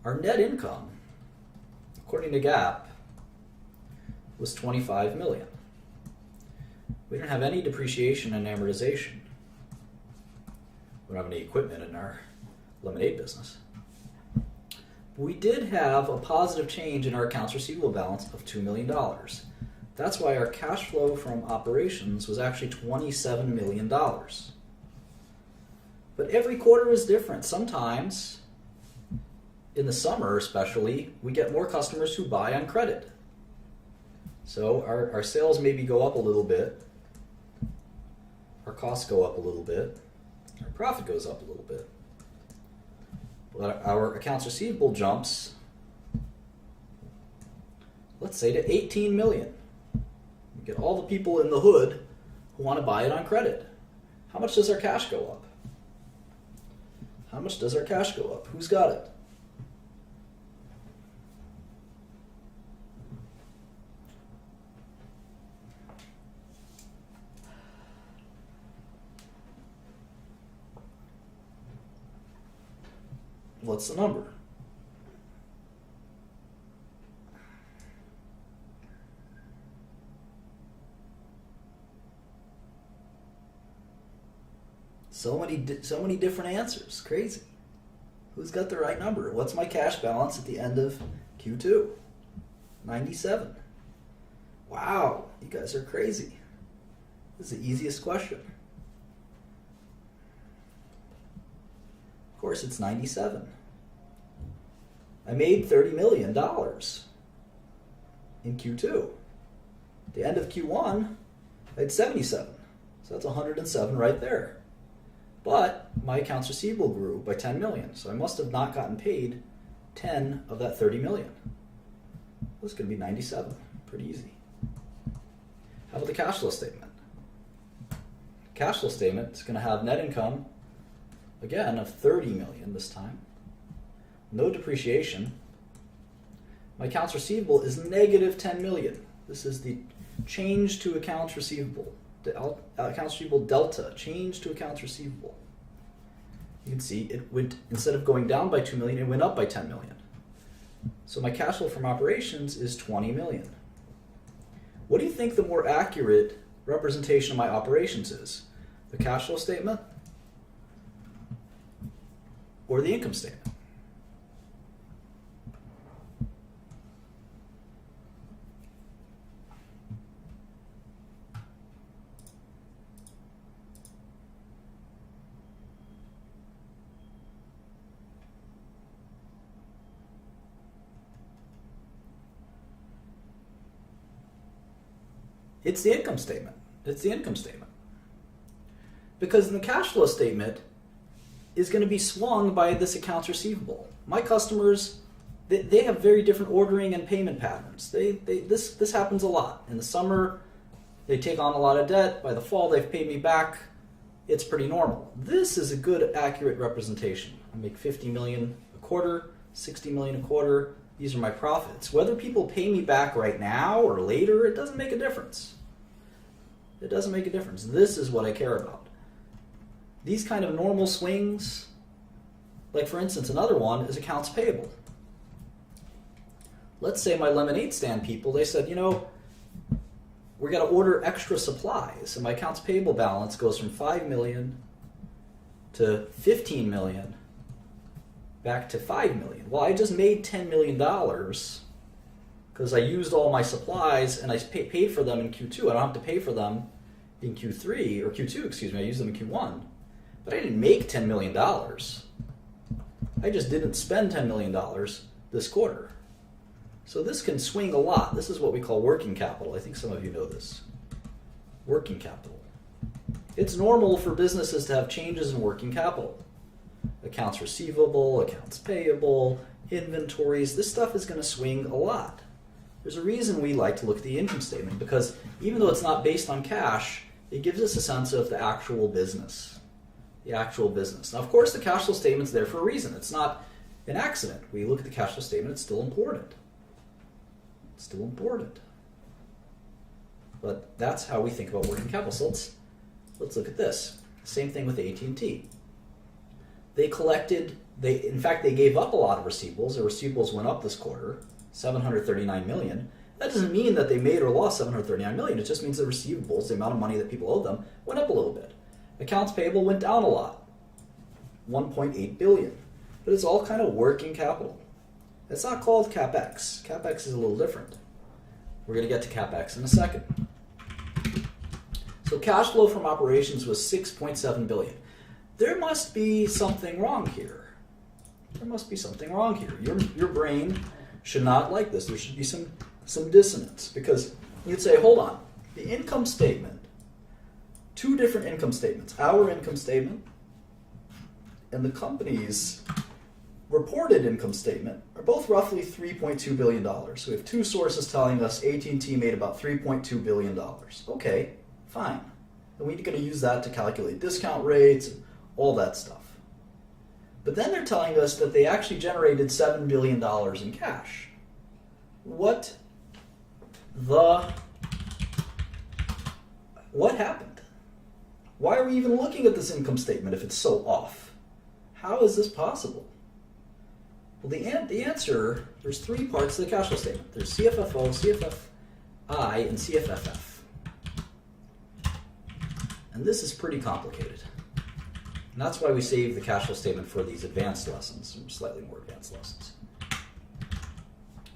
Our net income, according to GAAP, was 25 million. We didn't have any depreciation and amortization. We don't have any equipment in our lemonade business. We did have a positive change in our accounts receivable balance of $2 million. That's why our cash flow from operations was actually $27 million. But every quarter is different. Sometimes, in the summer especially, we get more customers who buy on credit. So our sales maybe go up a little bit, our costs go up a little bit, our profit goes up a little bit. But our accounts receivable jumps, let's say, to 18 million. We get all the people in the hood who want to buy it on credit. How much does our cash go up? How much does our cash go up? Who's got it? What's the number? So many different answers. Crazy. Who's got the right number? What's my cash balance at the end of Q2? 97. Wow, you guys are crazy. This is the easiest question. Of course, it's 97. I made $30 million in Q2. At the end of Q1, I had 77. So that's 107 right there. But my accounts receivable grew by 10 million. So I must have not gotten paid 10 of that 30 million. This is going to be 97. Pretty easy. How about the cash flow statement? Cash flow statement is going to have net income, again, of 30 million this time. No depreciation. My accounts receivable is negative 10 million. This is the change to accounts receivable. The accounts receivable delta, change to accounts receivable. You can see it went, instead of going down by 2 million, it went up by 10 million. So my cash flow from operations is 20 million. What do you think the more accurate representation of my operations is? The cash flow statement or the income statement? It's the income statement. It's the income statement. Because the cash flow statement is going to be swung by this accounts receivable. My customers, they have very different ordering and payment patterns. This happens a lot. In the summer, they take on a lot of debt. By the fall, they've paid me back. It's pretty normal. This is a good, accurate representation. I make 50 million a quarter, 60 million a quarter. These are my profits. Whether people pay me back right now or later, it doesn't make a difference. It doesn't make a difference. This is what I care about. These kind of normal swings, like for instance, another one is accounts payable. Let's say my lemonade stand people, they said, you know, we're going to order extra supplies, and my accounts payable balance goes from 5 million to 15 million back to 5 million. Well, I just made $10 million because I used all my supplies and I paid for them in Q2. I don't have to pay for them in Q3, or Q2, excuse me, I used them in Q1. But I didn't make $10 million. I just didn't spend $10 million this quarter. So this can swing a lot. This is what we call working capital. I think some of you know this. Working capital. It's normal for businesses to have changes in working capital. Accounts receivable, accounts payable, inventories. This stuff is going to swing a lot. There's a reason we like to look at the income statement, because even though it's not based on cash, it gives us a sense of the actual business. The actual business. Now, of course, the cash flow statement's there for a reason. It's not an accident. We look at the cash flow statement, it's still important. It's still important. But that's how we think about working capital. So let's look at this. Same thing with AT&T. They collected, in fact, they gave up a lot of receivables. Their receivables went up this quarter, $739 million. That doesn't mean that they made or lost $739 million. It just means the receivables, the amount of money that people owed them, went up a little bit. Accounts payable went down a lot, $1.8 billion. But it's all kind of working capital. It's not called CapEx. CapEx is a little different. We're going to get to CapEx in a second. So cash flow from operations was $6.7 billion. There must be something wrong here. There must be something wrong here. Your brain should not like this. There should be some dissonance, because you'd say, hold on, the income statement, two different income statements, our income statement and the company's reported income statement are both roughly $3.2 billion. So we have two sources telling us AT&T made about $3.2 billion. Okay, fine. And we're going to use that to calculate discount rates and all that stuff. But then they're telling us that they actually generated $7 billion in cash. What happened? Why are we even looking at this income statement if it's so off? How is this possible? Well, the answer, there's three parts to the cash flow statement. There's CFFO, CFFI, and CFFF. And this is pretty complicated. And that's why we save the cash flow statement for these advanced lessons, slightly more advanced lessons.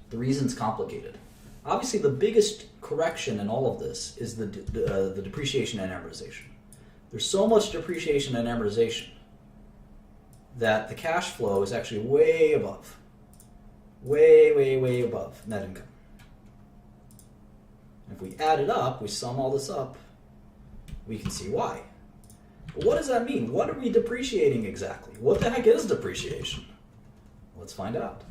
The reason's complicated. Obviously, the biggest correction in all of this is the depreciation and amortization. There's so much depreciation and amortization that the cash flow is actually way above, way above net income. And if we add it up, we sum all this up, we can see why. But what does that mean? What are we depreciating exactly? What the heck is depreciation? Let's find out.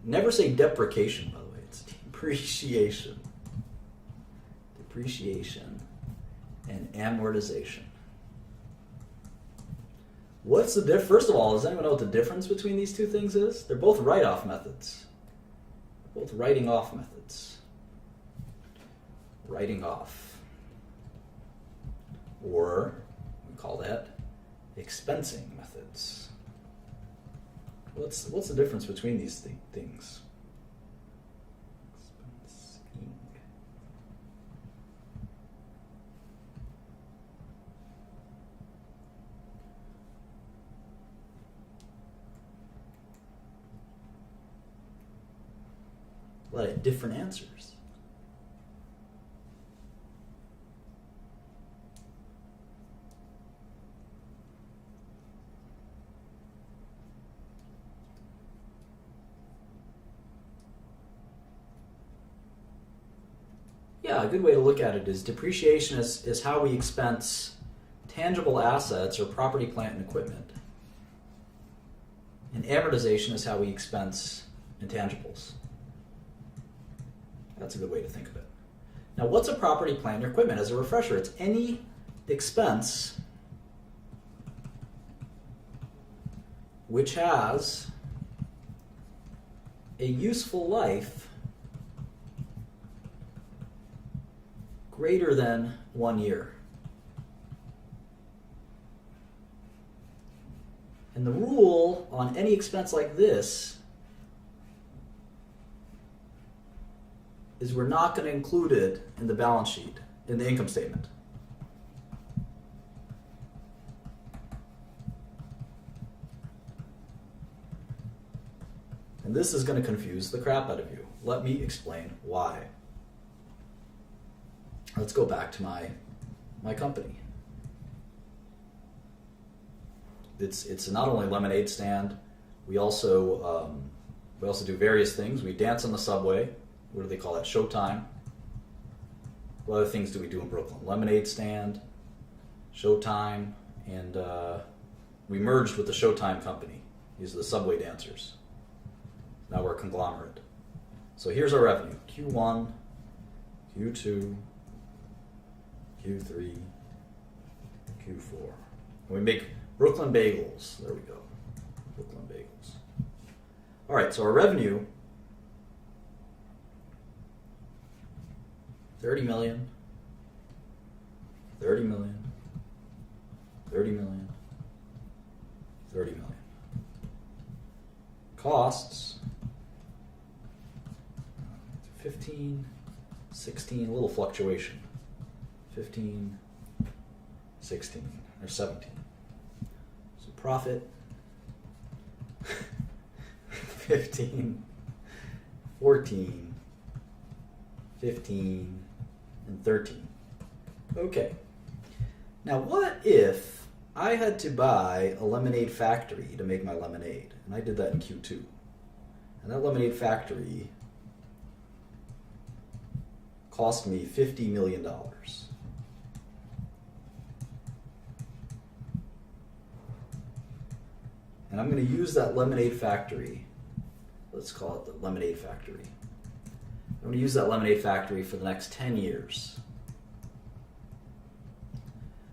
Never say depreciation, by the way. It's depreciation. Depreciation and amortization. What's the difference? First of all, does anyone know what the difference between these two things is? They're both write-off methods. Both writing off methods. Writing off. Or we call that expensing methods. What's the difference between these things? Expensing. A lot of different answers. Yeah, a good way to look at it is depreciation is how we expense tangible assets or property, plant, and equipment. And amortization is how we expense intangibles. That's a good way to think of it. Now, what's a property, plant, or equipment? As a refresher, it's any expense which has a useful life greater than 1 year. And the rule on any expense like this is we're not going to include it in the balance sheet, in the income statement. And this is going to confuse the crap out of you. Let me explain why. Let's go back to my company. It's not only a lemonade stand. We also do various things. We dance on the subway. What do they call that? Showtime. What other things do we do in Brooklyn? Lemonade stand, Showtime, and we merged with the Showtime company. These are the subway dancers. Now we're a conglomerate. So here's our revenue: Q1, Q2, Q3, Q4. And we make Brooklyn bagels. There we go. Brooklyn bagels. All right, so our revenue, 30 million, 30 million, 30 million, 30 million. Costs, 15, 16, a little fluctuation. 15, 16, or 17. So profit, 15, 14, 15, and 13. Okay. Now what if I had to buy a lemonade factory to make my lemonade? And I did that in Q2. And that lemonade factory cost me $50 million. And I'm going to use that lemonade factory. Let's call it the lemonade factory. I'm going to use that lemonade factory for the next 10 years.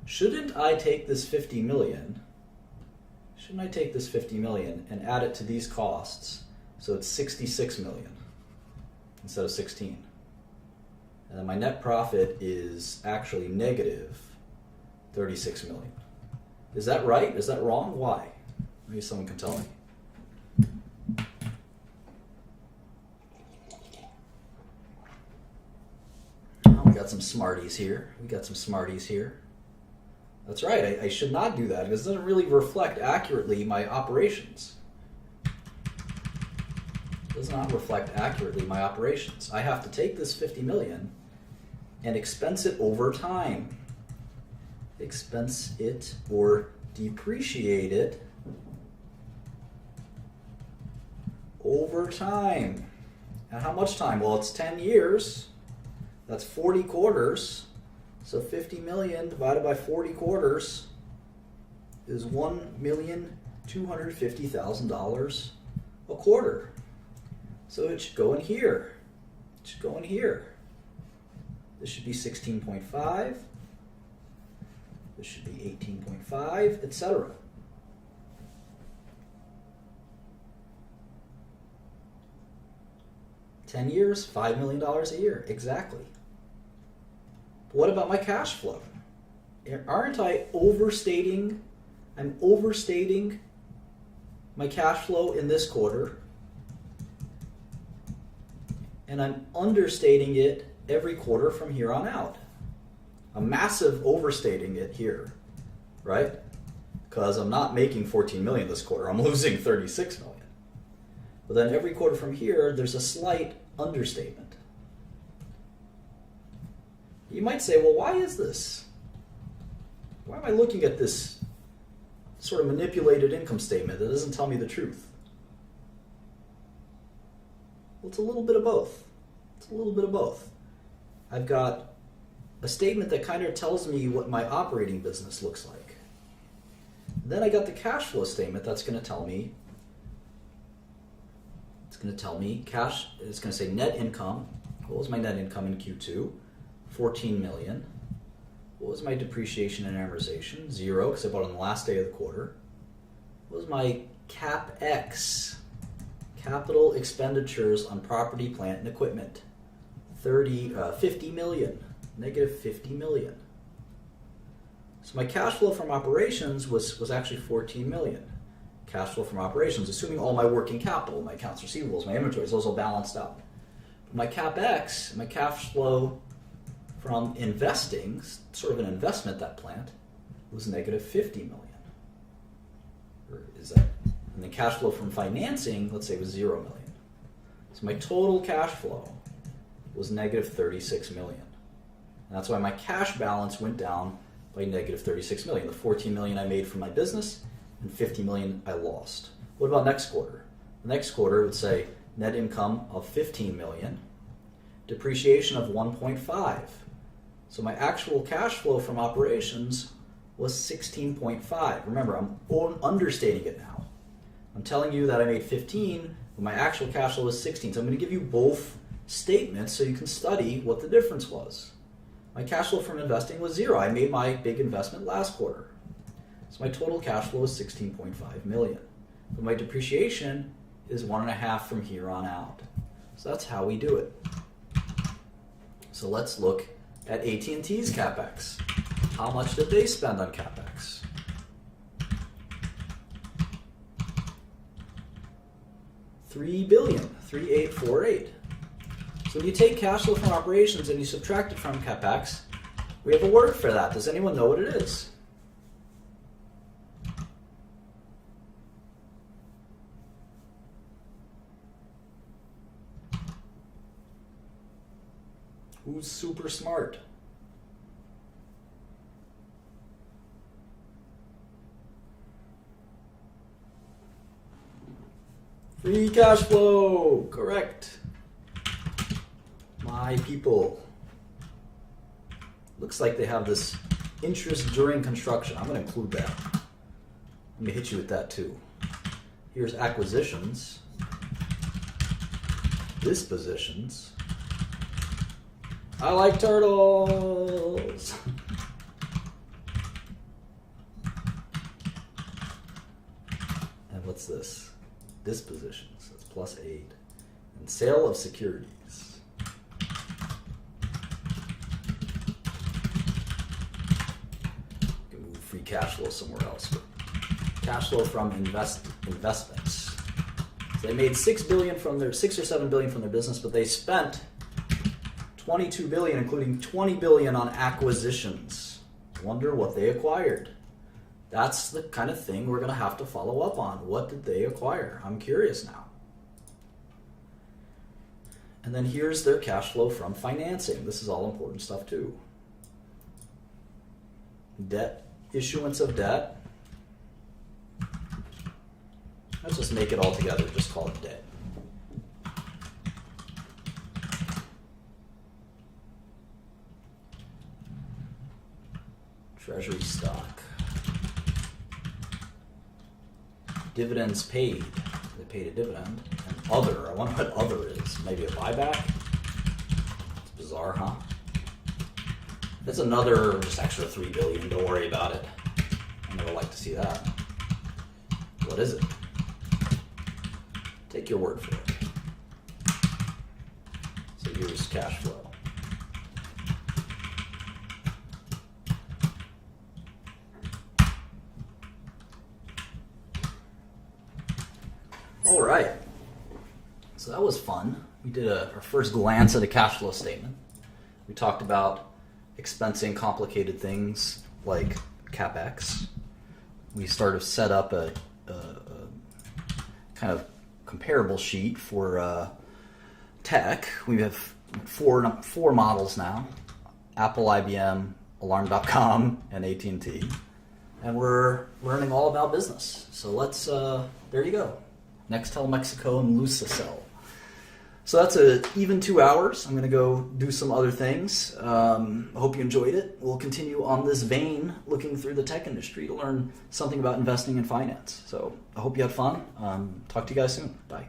Shouldn't I take this 50 million? Shouldn't I take this 50 million and add it to these costs so it's 66 million instead of 16? And then my net profit is actually negative 36 million. Is that right? Is that wrong? Why? Maybe someone can tell me. Oh, we got some smarties here. That's right, I should not do that because it doesn't really reflect accurately my operations. It does not reflect accurately my operations. I have to take this 50 million and expense it over time. Expense it or depreciate it over time. And how much time? Well, it's 10 years. That's 40 quarters. So 50 million divided by 40 quarters is $1,250,000 a quarter. So it should go in here. It should go in here. This should be 16.5. This should be 18.5, etc. $10 years, $5 million a year, exactly. What about my cash flow? Aren't I overstating? I'm overstating my cash flow in this quarter, and I'm understating it every quarter from here on out. I'm massive overstating it here, right? Because I'm not making 14 million this quarter. I'm losing 36 million. But then every quarter from here, there's a slight understatement. You might say, well, why is this? Why am I looking at this sort of manipulated income statement that doesn't tell me the truth? Well, it's a little bit of both. It's a little bit of both. I've got a statement that kind of tells me what my operating business looks like. Then I got the cash flow statement that's going to tell me, it's going to say net income. What was my net income in Q2? 14 million. What was my depreciation and amortization? 0, because I bought on the last day of the quarter. What was my CapEx? Capital expenditures on property, plant, and equipment. 50 million. Negative 50 million. So my cash flow from operations was actually 14 million. Cash flow from operations, assuming all my working capital, my accounts receivables, my inventories, those all balanced out. But my CapEx, my cash flow from investing, sort of an investment, that plant, was negative 50 million. Or is that? And the cash flow from financing, let's say, was 0 million. So my total cash flow was negative 36 million. And that's why my cash balance went down by negative 36 million. The 14 million I made from my business and 50 million I lost. What about next quarter? The next quarter would say net income of 15 million, depreciation of 1.5. So my actual cash flow from operations was 16.5. Remember, I'm understating it now. I'm telling you that I made 15, but my actual cash flow was 16. So I'm going to give you both statements so you can study what the difference was. My cash flow from investing was 0. I made my big investment last quarter. So my total cash flow was 16.5 million. But my depreciation is 1.5 from here on out. So that's how we do it. So let's look at AT&T's CapEx. How much did they spend on CapEx? $3 billion, 3,848. So when you take cash flow from operations and you subtract it from CapEx, we have a word for that. Does anyone know what it is? Who's super smart? Free cash flow, correct. My people. Looks like they have this interest during construction. I'm going to include that. Let me hit you with that too. Here's acquisitions, dispositions. I like turtles. And what's this? Dispositions. That's +8. And sale of securities. You can move free cash flow somewhere else. Cash flow from investments. So they made $6 or $7 billion from their business, but they spent $22 billion, including $20 billion on acquisitions. Wonder what they acquired. That's the kind of thing we're going to have to follow up on. What did they acquire? I'm curious now. And then here's their cash flow from financing. This is all important stuff too. Debt, issuance of debt. Let's just make it all together, just call it debt. Treasury stock. Dividends paid. They paid a dividend. And other. I wonder what other is. Maybe a buyback? It's bizarre, huh? That's another just extra $3 billion. Don't worry about it. I never like to see that. What is it? Take your word for it. So here's cash flow. All right. So that was fun. We did our first glance at a cash flow statement. We talked about expensing complicated things like CapEx. We sort of set up a kind of comparable sheet for tech. We have four models now: Apple, IBM, Alarm.com, and AT&T. And we're learning all about business. So let's, there you go. Nextel Mexico and Lucicell. So that's an even 2 hours. I'm going to go do some other things. I hope you enjoyed it. We'll continue on this vein, looking through the tech industry to learn something about investing and finance. So I hope you had fun. Talk to you guys soon. Bye.